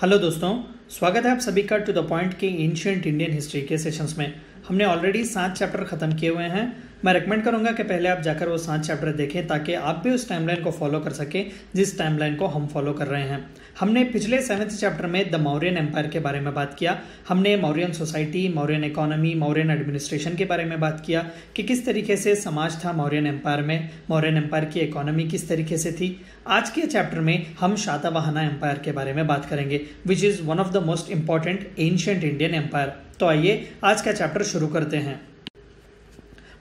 Hello दोस्तों, स्वागत है आप सभी का टू द पॉइंट के एंशिएंट इंडियन हिस्ट्री के सेशंस में। हमने ऑलरेडी 7 चैप्टर खत्म किए हुए हैं। मैं रेकमेंड करूंगा कि पहले आप जाकर वो 7 चैप्टर देखें ताकि आप भी उस टाइमलाइन को फॉलो कर सकें जिस टाइमलाइन को हम फॉलो कर रहे हैं। हमने पिछले 7th चैप्टर में द मौर्यन एम्पायर के बारे में बात किया। हमने Mauryan society, Mauryan economy, Mauryan administration के बारे में बात किया कि किस तरीके से समाज था मौर्यन एम्पायर में, मौर्यन एम्पायर की इकोनॉमी किस तरीके से थी। आज के चैप्टर में हम शातवाहना एम्पायर के बारे में बात करेंगे, which is one of the most important ancient Indian empire. तो आइए आज का चैप्टर शुरू करते हैं।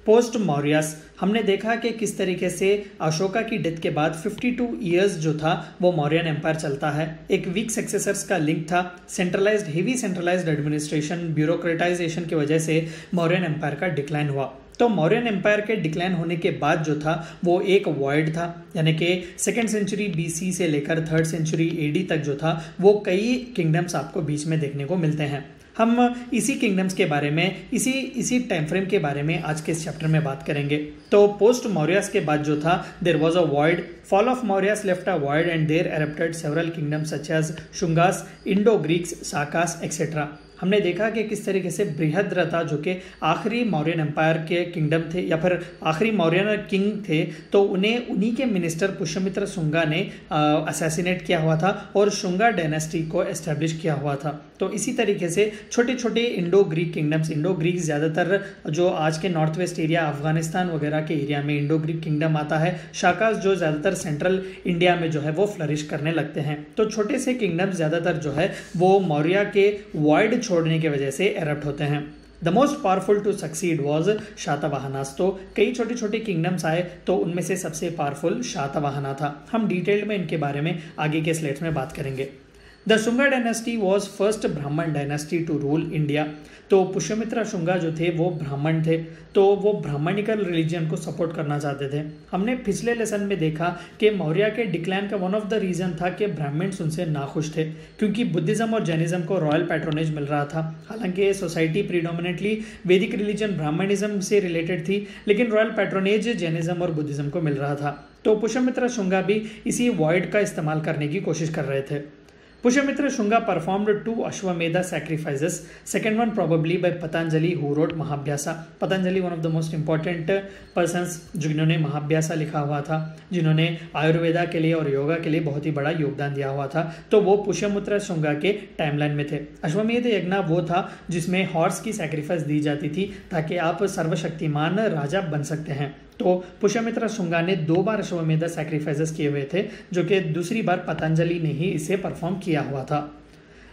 पोस्ट मौर्यस, हमने देखा कि किस तरीके से अशोका की डेथ के बाद 52 इयर्स जो था वो मौर्यन एम्पायर चलता है। एक वीक सक्सेसर्स का लिंक था, हेवी सेंट्रलाइज्ड एडमिनिस्ट्रेशन, ब्यूरोक्रेटाइजेशन की वजह से मौर्यन एम्पायर का डिक्लाइन हुआ। तो मौर्यन एम्पायर के डिक्लाइन होने के बाद जो था वो एक वॉइड था, यानी कि 2nd सेंचुरी BC से लेकर 3rd सेंचुरी AD तक जो था वो कई किंगडम्स आपको बीच में देखने को मिलते हैं। हम इसी किंगडम्स के बारे में, इसी टाइम फ्रेम के बारे में आज के इस चैप्टर में बात करेंगे। तो पोस्ट मौर्यस के बाद जो था there was a void, fall of Mauryas left a void and there erupted several kingdoms such as Shungas, Indo Greeks, Sakas etcetera. हमने देखा कि किस तरीके से बृहद्रथा जो कि आखिरी मौर्यन एम्पायर के किंगडम थे या फिर आखिरी मौर्यन किंग थे, तो उन्हीं के मिनिस्टर पुष्यमित्र शुंगा ने असैसिनेट किया हुआ था और शुंगा डायनेस्टी को एस्टेब्लिश किया हुआ था। तो इसी तरीके से छोटे छोटे Indo Greek kingdoms, Indo Greek ज़्यादातर जो आज के नॉर्थ वेस्ट एरिया अफगानिस्तान वगैरह के एरिया में इंडो ग्रीक किंगडम आता है। शाकास जो ज़्यादातर सेंट्रल इंडिया में जो है वो फ्लरिश करने लगते हैं। तो छोटे से किंगडम्स ज़्यादातर जो है वो मौर्य के वॉइड छोड़ने की वजह से एरप्ट होते हैं। The most powerful to succeed was Satavahanas. तो कई छोटे छोटे किंगडम्स आए तो उनमें से सबसे पावरफुल शातवाहना था। हम डिटेल में इनके बारे में आगे के स्लाइड्स में बात करेंगे। The Shunga dynasty was first ब्राह्मण डायनेस्टी टू रूल इंडिया। तो पुष्यमित्र शुंगा जो थे वो ब्राह्मण थे, तो वो ब्राह्मणिकल रिलीजन को सपोर्ट करना चाहते थे। हमने पिछले लेसन में देखा कि मौर्य के डिक्लाइन का वन ऑफ द रीजन था कि ब्राह्मण्स उनसे नाखुश थे क्योंकि बुद्धिज्म और जैनिज्म को रॉयल पैट्रोनेज मिल रहा था। हालांकि सोसाइटी प्रीडोमिनेटली वैदिक रिलीजन ब्राह्मणिज्म से रिलेटेड थी, लेकिन रॉयल पैट्रोनेज जैनिज्म और बुद्धिज्म को मिल रहा था। तो पुष्यमित्र शुंगा भी इसी वॉइड का इस्तेमाल करने की कोशिश कर रहे थे। Pushyamitra Shunga performed 2 Ashwamedha sacrifices. Second one probably by Patanjali who wrote Mahabhyasa. Patanjali one of the most important persons जिन्होंने महाभ्यासा लिखा हुआ था, जिन्होंने आयुर्वेदा के लिए और योगा के लिए बहुत ही बड़ा योगदान दिया हुआ था। तो वो पुष्यमित्र शुंगा के टाइमलाइन में थे। अश्वमेध यज्ञ वो था जिसमें हॉर्स की सैक्रिफाइस दी जाती थी ताकि आप सर्वशक्तिमान राजा बन सकते हैं। तो पुष्यमित्र शुंगा ने 2 बार अश्वमेध सैक्रिफाइसेस किए हुए थे, जो कि दूसरी बार पतंजलि ने ही इसे परफॉर्म किया हुआ था।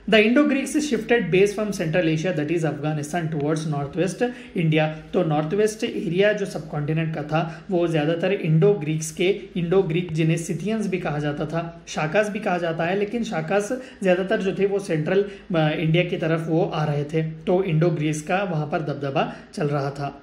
The Indo Greeks shifted base from central Asia that is Afghanistan towards north west India. तो नॉर्थ वेस्ट एरिया जो सब कॉन्टिनेंट का था वो ज़्यादातर इंडो ग्रीक जिन्हें सिथियंस भी कहा जाता था, शाकास भी कहा जाता है, लेकिन शाकास ज़्यादातर जो थे वो सेंट्रल इंडिया की तरफ वो आ रहे थे। तो इंडो ग्रीक्स का वहाँ पर दबदबा चल रहा था।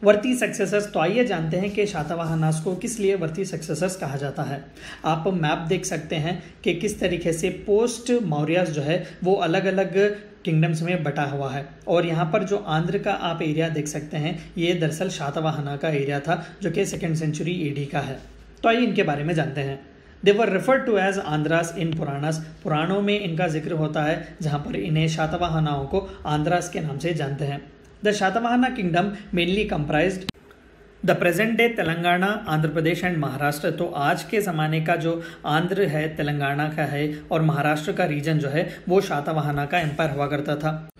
वर्ती सक्सेसर्स, तो आइए जानते हैं कि शातवाहनास को किस लिए वर्ती सक्सेसर्स कहा जाता है। आप मैप देख सकते हैं कि किस तरीके से पोस्ट मौर्यस जो है वो अलग अलग किंगडम्स में बटा हुआ है। और यहाँ पर जो आंध्र का आप एरिया देख सकते हैं ये दरअसल शातवाहना का एरिया था जो कि 2nd सेंचुरी AD का है। तो आइए इनके बारे में जानते हैं। दे वर रेफर्ड टू एज आंध्रास इन पुराणास। पुराणों में इनका जिक्र होता है जहाँ पर इन्हें शातवाहनाओं को आंध्रास के नाम से जानते हैं। The Shatavahana kingdom mainly comprised the present day Telangana, Andhra Pradesh and Maharashtra. तो आज के ज़माने का जो आंध्र है, तेलंगाना का है और महाराष्ट्र का रीजन जो है वो शातवाहना का एम्पायर हुआ करता था।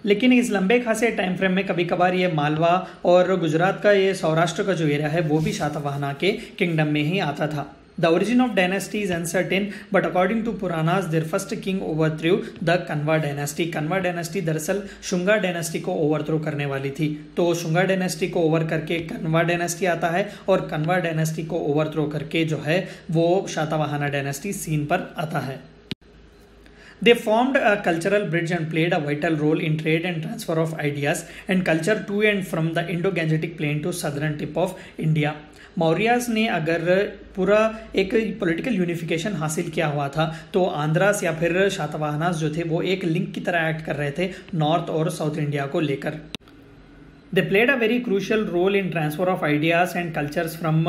लेकिन इस लंबे खासे टाइम फ्रेम में कभी कभार ये मालवा और गुजरात का ये सौराष्ट्र का जो एरिया है वो भी शातवाहना के किंगडम में ही आता था। The origin of dynasty is uncertain, but according to Puranas, their first king overthrew the Kanva dynasty. Kanva dynasty दरअसल शुंगा डायनेस्टी को ओवरथ्रो करने वाली थी। तो शुंगा डायनेस्टी को ओवर करके कन्वा डायनेस्टी आता है और कन्वा डायनेस्टी को ओवरथ्रो करके जो है वो शातवाहना डायनेस्टी सीन पर आता है। They formed a cultural bridge and played a vital role in trade and transfer of ideas and culture to and from the Indo-Gangetic plain to southern tip of India. Mauryas ने अगर पूरा एक political unification हासिल किया हुआ था तो आंध्रास या फिर शातवाहनास जो थे वो एक लिंक की तरह एक्ट कर रहे थे नॉर्थ और साउथ इंडिया को लेकर। They played a very crucial role in transfer of ideas and cultures from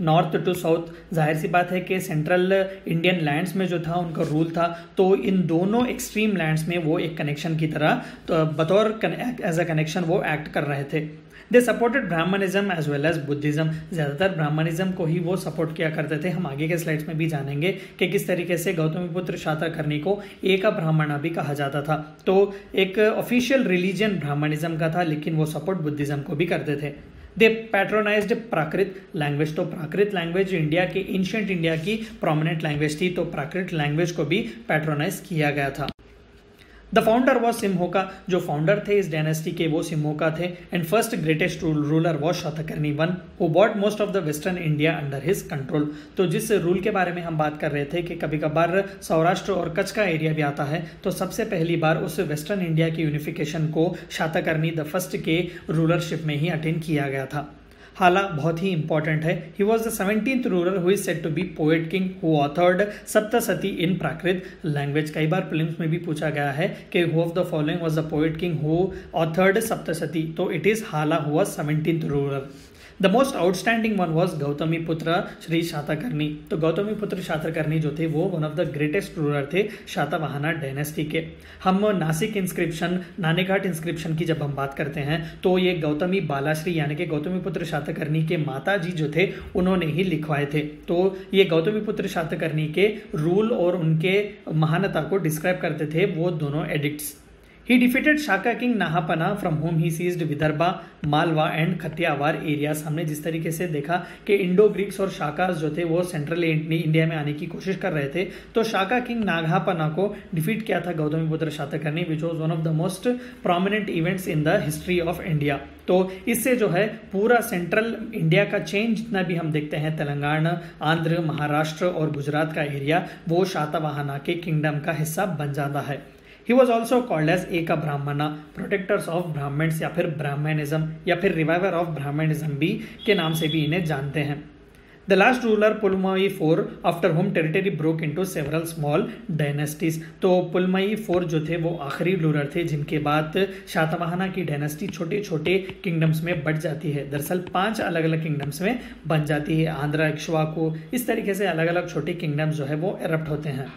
north to south. जाहिर सी बात है कि सेंट्रल इंडियन लैंड्स में जो था उनका रूल था, तो इन दोनों एक्सट्रीम लैंड्स में वो एक कनेक्शन की तरह तो बतौर एज अ कनेक्शन वो एक्ट कर रहे थे. They supported Brahmanism as well as Buddhism. ज़्यादातर ब्राह्मणिज्म को ही वो सपोर्ट किया करते थे. हम आगे के स्लाइड्स में भी जानेंगे कि किस तरीके से गौतमीपुत्र शातकर्णी को एक ब्राह्मणा भी कहा जाता था. तो एक ऑफिशियल रिलीजन ब्राह्मणिज्म का था, लेकिन वो सपोर्ट बुद्धिज्म को भी करते थे. दे पैट्रोनाइज्ड प्राकृत लैंग्वेज. तो प्राकृत लैंग्वेज इंडिया की एंशिएंट इंडिया की प्रोमिनेंट लैंग्वेज थी, तो प्राकृत लैंग्वेज को भी पैट्रोनाइज किया गया था. The founder was Simuka. जो फाउंडर थे इस डायनेस्टी के वो सिम्होका थे. And first greatest ruler was Satakarni one who bought most of the western India under his control. तो जिस रूल के बारे में हम बात कर रहे थे कि कभी कभार सौराष्ट्र और कच्छ का एरिया भी आता है, तो सबसे पहली बार उस वेस्टर्न इंडिया की यूनिफिकेशन को शातकर्णी द फर्स्ट के रूलरशिप में ही अटेंड किया गया था. हाला बहुत ही इंपॉर्टेंट है. He was the 17th ruler who is said to be poet king who authored Saptashati in Prakrit language. कई बार प्रीलिम्स में भी पूछा गया है कि who of the following was the poet king who authored Saptashati, तो it is Hala who was 17th ruler. The most outstanding one was Gautamiputra Shri Satakarni. तो गौतमीपुत्र शातकर्णी जो थे वो one of the greatest ruler थे शातवाहना डायनेस्टी के. हम नासिक इंस्क्रिप्शन, नानेघाट इंस्क्रिप्शन की जब हम बात करते हैं तो ये गौतमी बालाश्री यानी कि गौतमीपुत्र शातकर्णी के माता जी जो थे उन्होंने ही लिखवाए थे. तो ये गौतमीपुत्र शातकर्णी के रूल और उनके महानता को डिस्क्राइब करते थे वो दोनों addicts. He defeated Shaka king Nahapana from whom he seized Vidarbha, Malwa and Kathiawar areas. हमने जिस तरीके से देखा कि इंडो ग्रीक्स और शाकास जो थे वो सेंट्रल इंडिया में आने की कोशिश कर रहे थे, तो शाका किंग नागापना को डिफीट किया था Gautamiputra Satakarni, which was one of the most prominent events in the history of India. तो इससे जो है पूरा सेंट्रल इंडिया का चेंज जितना भी हम देखते हैं, तेलंगाना, आंध्र, महाराष्ट्र और गुजरात का एरिया, वो शातवाहना के किंगडम का हिस्सा बन जाता है. He was also called as Eka Brahmana, protectors of Brahmins या फिर Brahmanism या फिर reviver of Brahmanism भी के नाम से भी इन्हें जानते हैं. The last ruler Pulamayi IV, after whom territory broke into several small dynasties. तो पुलमाई IV जो थे वो आखिरी रूलर थे जिनके बाद शातवाहना की डायनेस्टी छोटे छोटे किंगडम्स में बढ़ जाती है. दरअसल 5 अलग अलग किंगडम्स में बन जाती है. आंध्रा, इक्ष्वाकु, इस तरीके से अलग अलग छोटे किंगडम्स जो है वो एरप्ट होते हैं.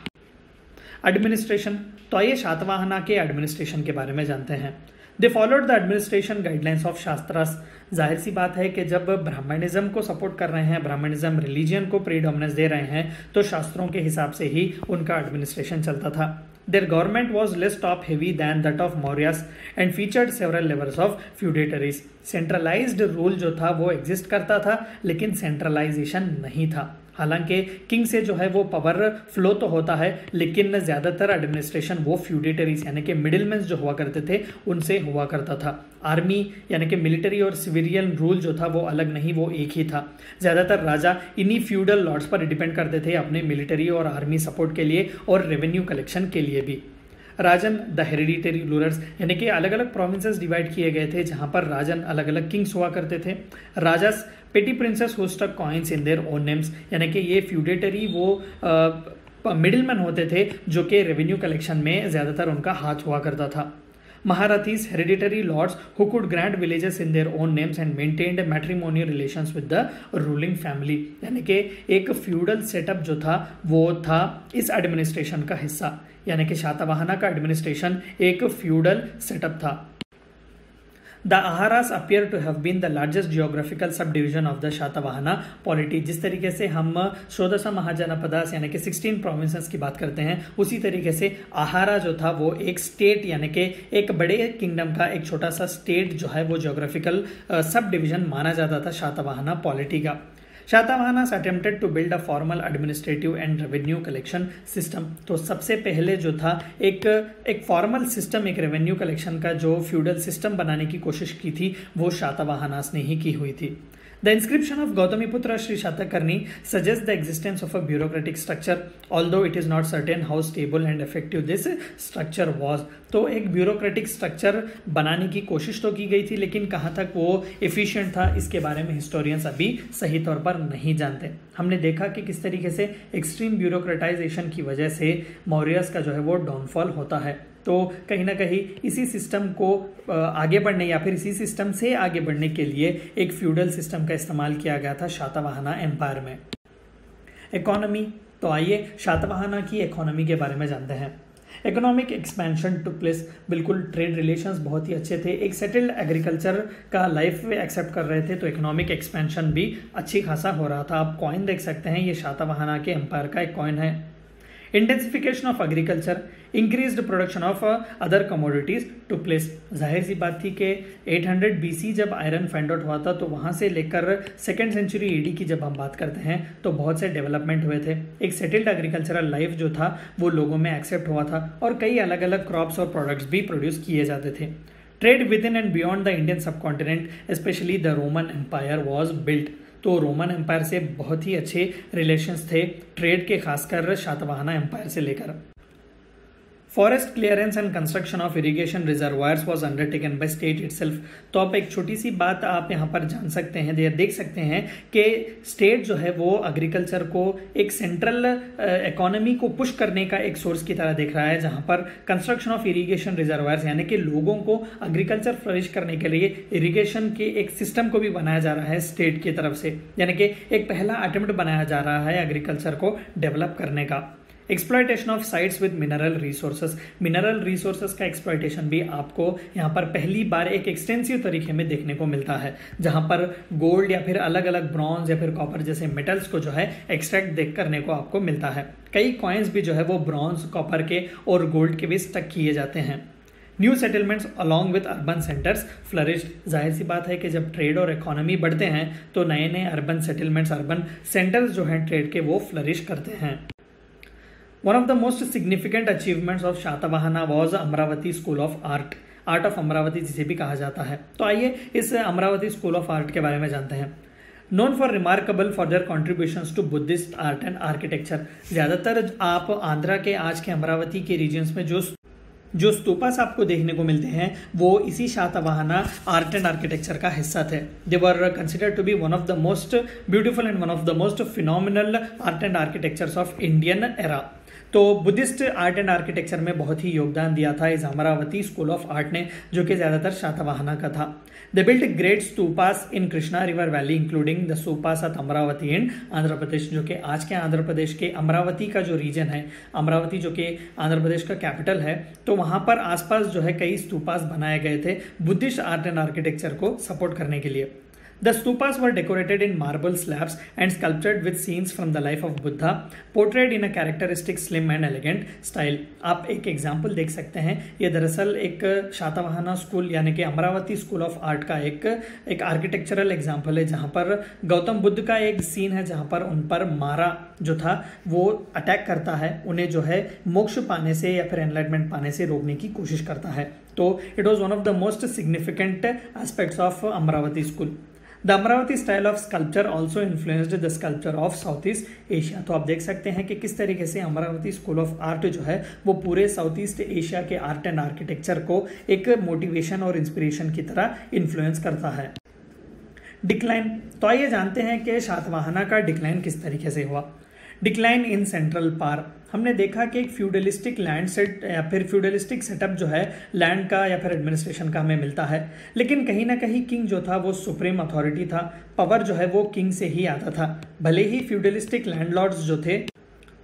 एडमिनिस्ट्रेशन. तो आइए शातवाहना के एडमिनिस्ट्रेशन के बारे में जानते हैं. They followed the administration guidelines of Shastras. जाहिर सी बात है कि जब ब्राह्मणिज्म को सपोर्ट कर रहे हैं, ब्राह्मणिज्म रिलीजियन को प्रीडोमिनेंस दे रहे हैं, तो शास्त्रों के हिसाब से ही उनका एडमिनिस्ट्रेशन चलता था. Their government was less top heavy than that of Mauryas and featured several levels of feudatories. Centralised rule जो था वो एग्जिस्ट करता था, लेकिन सेंट्रलाइजेशन नहीं था. हालांकि किंग से जो है वो पावर फ्लो तो होता है, लेकिन ज़्यादातर एडमिनिस्ट्रेशन वो फ्यूडेटरीज यानी कि मिडिलमैन जो हुआ करते थे उनसे हुआ करता था. आर्मी यानी कि मिलिट्री और सिविलियन रूल जो था वो अलग नहीं, वो एक ही था. ज़्यादातर राजा इन्हीं फ्यूडल लॉर्ड्स पर डिपेंड करते थे अपने मिलिट्री और आर्मी सपोर्ट के लिए और रेवेन्यू कलेक्शन के लिए भी. राजन द हेरिडिटरी रूलर्स यानी कि अलग अलग प्रोविंसेस डिवाइड किए गए थे जहां पर राजन अलग अलग किंग्स हुआ करते थे. Rajas petty princes who struck coins in their own names यानी कि ये फ्यूडेटरी वो मिडिलमैन होते थे जो कि रेवेन्यू कलेक्शन में ज़्यादातर उनका हाथ हुआ करता था. Maharathis, hereditary lords who could grant villages in their own names and maintained matrimonial relations with the ruling family. यानी कि एक फ्यूडल सेटअप जो था वो था इस एडमिनिस्ट्रेशन का हिस्सा, यानी कि शातवाहना का एडमिनिस्ट्रेशन एक फ्यूडल सेटअप था. The Aharas appear to have been the largest geographical subdivision of the Shatavahana polity. जिस तरीके से हम षोडश महाजनपदास यानी कि 16 प्रोविंसेस की बात करते हैं, उसी तरीके से आहारा जो था वो एक स्टेट यानी कि एक बड़े किंगडम का एक छोटा सा स्टेट जो है वो जियोग्राफिकल सब डिविजन माना जाता था शातवाहना पॉलिटी का. Satavahanas attempted to build a formal administrative and revenue collection system. तो सबसे पहले जो था एक फॉर्मल सिस्टम, एक रेवेन्यू कलेक्शन का जो फ्यूडल सिस्टम बनाने की कोशिश की थी वो शातवाहनास ने ही की हुई थी. The inscription of Gautamiputra Sri Shatakarni suggests the existence of a bureaucratic structure, although it is not certain how stable and effective this structure was. तो एक ब्यूरोक्रेटिक स्ट्रक्चर बनाने की कोशिश तो की गई थी, लेकिन कहाँ तक वो एफिशिएंट था इसके बारे में हिस्टोरियंस अभी सही तौर पर नहीं जानते. हमने देखा कि किस तरीके से एक्सट्रीम ब्यूरोक्रेटाइजेशन की वजह से मौर्यस का जो है वो डाउनफॉल होता है. तो कहीं ना कहीं इसी सिस्टम को आगे बढ़ने या फिर इसी सिस्टम से आगे बढ़ने के लिए एक फ्यूडल सिस्टम का इस्तेमाल किया गया था शातवाहना एम्पायर में। इकोनॉमी, तो आइए शातवाहना की इकोनॉमी के बारे में जानते हैं। इकोनॉमिक एक्सपेंशन टुक प्लेस, बिल्कुल ट्रेड रिलेशंस बहुत ही अच्छे थे, एक सेटल्ड एग्रीकल्चर का लाइफ वे एक्सेप्ट कर रहे थे, तो इकोनॉमिक एक्सपेंशन भी अच्छी खासा हो रहा था। आप कॉइन देख सकते हैं, ये शातवाहना के एम्पायर का एक कॉइन है। Intensification of agriculture, increased production of other commodities took place. जाहिर सी बात थी कि 800 BC जब आयरन फाइंड आउट हुआ था, तो वहाँ से लेकर 2nd सेंचुरी AD की जब हम बात करते हैं तो बहुत से डेवलपमेंट हुए थे। एक सेटल्ड एग्रीकल्चरल लाइफ जो था वो लोगों में एक्सेप्ट हुआ था और कई अलग अलग क्रॉप्स और प्रोडक्ट्स भी प्रोड्यूस किए जाते थे। Trade within and beyond the Indian subcontinent, especially the Roman empire was built. तो रोमन एम्पायर से बहुत ही अच्छे रिलेशंस थे ट्रेड के, खासकर शातवाहना एम्पायर से लेकर। Forest clearance and construction of irrigation reservoirs was undertaken by state itself. तो आप एक छोटी सी बात आप यहाँ पर जान सकते हैं, देख सकते हैं कि स्टेट जो है वो एग्रीकल्चर को एक सेंट्रल इकोनॉमी को पुश करने का एक सोर्स की तरह देख रहा है, जहाँ पर कंस्ट्रक्शन ऑफ इरिगेशन रिजर्वायर्स यानी कि लोगों को एग्रीकल्चर फ्लरिश करने के लिए इरिगेशन के एक सिस्टम को भी बनाया जा रहा है स्टेट की तरफ से, यानी कि एक पहला अटेम्प्ट बनाया जा रहा है एग्रीकल्चर को डेवलप करने का। Exploitation of sites with mineral resources, mineral resources का एक्सप्लॉयटेशन भी आपको यहाँ पर पहली बार एक एक्सटेंसिव तरीके में देखने को मिलता है, जहाँ पर गोल्ड या फिर अलग अलग ब्रॉन्ज या फिर कॉपर जैसे मेटल्स को जो है एक्सट्रैक्ट देख करने को आपको मिलता है। कई कॉइन्स भी जो है वो ब्रॉन्ज, कॉपर के और गोल्ड के भी स्टक किए जाते हैं। New settlements along with urban centres flourished. जाहिर सी बात है कि जब ट्रेड और इकोनॉमी बढ़ते हैं तो नए नए अर्बन सेटलमेंट्स, अर्बन सेंटर्स जो हैं ट्रेड के, वो फ्लरिश करते हैं। One of the most significant achievements of शातवाहना was Amravati school of art, art of Amravati जिसे भी कहा जाता है। तो आइए इस अमरावती स्कूल ऑफ आर्ट के बारे में जानते हैं। Known for remarkable for their contributions to Buddhist art and architecture. ज़्यादातर आप आंध्रा के आज के अमरावती के रीजन्स में जो स्तूपास आपको देखने को मिलते हैं वो इसी शातवाहना आर्ट एंड आर्किटेक्चर का हिस्सा थे। They were considered to be one of the most beautiful and one of the most phenomenal art and architectures of Indian era. तो बुद्धिस्ट आर्ट एंड आर्किटेक्चर में बहुत ही योगदान दिया था इस अमरावती स्कूल ऑफ आर्ट ने, जो कि ज़्यादातर शातवाहना का था। They built great stupas in Krishna river valley including the stupas at Amaravati in Andhra Pradesh, जो कि आज के आंध्र प्रदेश के अमरावती का जो रीजन है, अमरावती जो कि आंध्र प्रदेश का कैपिटल है, तो वहाँ पर आसपास जो है कई स्तूपास बनाए गए थे बुद्धिस्ट आर्ट एंड आर्किटेक्चर को सपोर्ट करने के लिए। The stupas were decorated in marble slabs and sculptured with scenes from the life of Buddha, portrayed in a characteristic slim and elegant style. आप एक एग्जाम्पल देख सकते हैं, ये दरअसल एक शातवाहना स्कूल यानी कि अमरावती स्कूल ऑफ आर्ट का एक आर्किटेक्चरल एग्जाम्पल है, जहाँ पर गौतम बुद्ध का एक सीन है जहाँ पर उन पर मारा जो था वो अटैक करता है, उन्हें जो है मोक्ष पाने से या फिर एनलाइटमेंट पाने से रोकने की कोशिश करता है। तो it was one of the most significant aspects of Amravati school. The Amravati style of sculpture also influenced the sculpture of south east Asia. तो आप देख सकते हैं कि किस तरीके से अमरावती स्कूल ऑफ आर्ट जो है वो पूरे साउथ ईस्ट एशिया के आर्ट एंड आर्किटेक्चर को एक मोटिवेशन और इंस्पिरेशन की तरह इन्फ्लुएंस करता है। डिक्लाइन, तो आइए जानते हैं कि शातवाहना का डिक्लाइन किस तरीके से हुआ। डिक्लाइन इन सेंट्रल पावर, हमने देखा कि एक फ्यूडलिस्टिक लैंड सेट या फिर फ्यूडलिस्टिक सेटअप जो है लैंड का या फिर एडमिनिस्ट्रेशन का हमें मिलता है, लेकिन कहीं ना कहीं किंग जो था वो सुप्रीम अथॉरिटी था, पावर जो है वो किंग से ही आता था। भले ही फ्यूडलिस्टिक लैंडलॉर्ड्स जो थे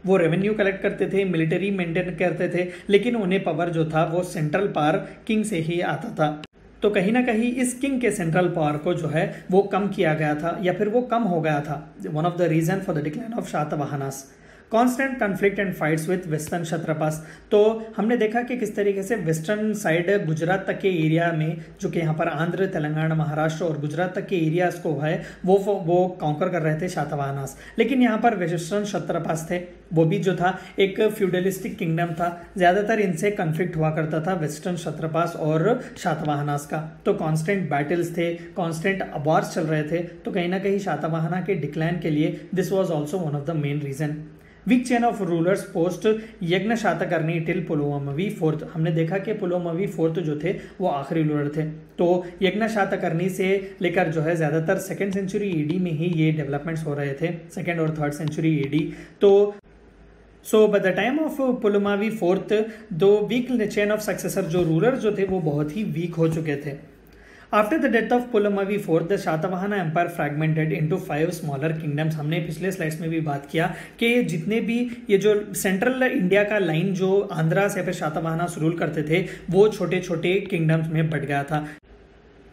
वो रेवेन्यू कलेक्ट करते थे, मिलिट्री मेंटेन करते थे, लेकिन उन्हें पावर जो था वो सेंट्रल पावर किंग से ही आता था। तो कहीं ना कहीं इस किंग के सेंट्रल पावर को जो है वो कम किया गया था या फिर वो कम हो गया था। One of the reason for the decline of Satavahanas. Constant conflict and fights with western Kshatrapas, तो हमने देखा कि किस तरीके से वेस्टर्न साइड गुजरात तक के एरिया में, जो कि यहाँ पर आंध्र, तेलंगाना, महाराष्ट्र और गुजरात तक के एरियाज को है वो कॉन्कर कर रहे थे शातवाहनास, लेकिन यहाँ पर वेस्टर्न क्षत्रपास थे, वो भी जो था एक फ्यूडलिस्टिक किंगडम था। ज़्यादातर इनसे कन्फ्लिक्ट हुआ करता था वेस्टर्न क्षत्रपास और शातवाहनास का। तो कॉन्स्टेंट बैटल्स थे, कॉन्स्टेंट वॉर्स चल रहे थे, तो कहीं ना कहीं शातवाहना के डिक्लाइन के लिए this was also one of the main reason. Weak chain of rulers post Yajna Satakarni till पुलवामावी fourth, हमने देखा कि पुलवामावी फोर्थ जो थे वो आखिरी रूलर थे। तो यज्ञ शातकर्णी से लेकर जो है ज़्यादातर 2nd सेंचुरी एडी में ही ये डेवलपमेंट्स हो रहे थे, 2nd और 3rd सेंचुरी एडी। तो so by the time of Pulumavi fourth though weak chain of successor जो रूलर जो थे वो बहुत ही वीक हो चुके थे। After the death of Pulumavi fourth the Satavahana empire fragmented into 5 smaller kingdoms. हमने पिछले स्लाइड्स में भी बात किया कि जितने भी ये जो सेंट्रल इंडिया का लाइन जो आंध्रा से फिर शातवाहना रूल करते थे वो छोटे छोटे किंगडम्स में बट गया था।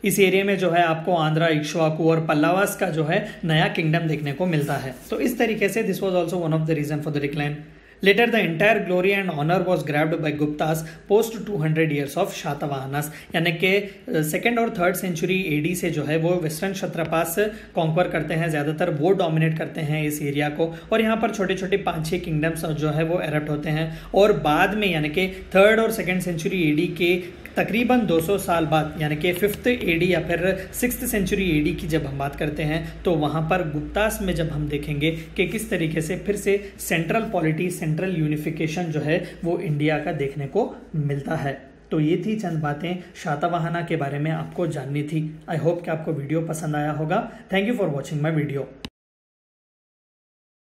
इस एरिया में जो है आपको आंध्रा, इक्ष्वाकु और पल्लावास का जो है नया किंगडम देखने को मिलता है। तो इस तरीके से this was also one of the reason for the decline. Later, the entire glory and honor was grabbed by Guptas post 200 years of Shatavahanas, यानी कि सेकेंड और थर्ड सेंचुरी एडी से जो है वो वेस्टर्न क्षत्रपास कॉन्क्वर करते हैं, ज़्यादातर वो डोमिनेट करते हैं इस एरिया को, और यहाँ पर छोटे छोटे 5-6 किंगडम्स जो है वो एरप्ट होते हैं। और बाद में यानी कि थर्ड और सेकेंड सेंचुरी एडी के तकरीबन 200 साल बाद यानी कि 5th एडी या फिर 6th सेंचुरी एडी की जब हम बात करते हैं तो वहाँ पर गुप्तास में जब हम देखेंगे कि किस तरीके से फिर से सेंट्रल पॉलिटी, सेंट्रल यूनिफिकेशन जो है वो इंडिया का देखने को मिलता है। तो ये थी चंद बातें शातवाहना के बारे में आपको जाननी थी। आई होप कि आपको वीडियो पसंद आया होगा। Thank you for watching my video.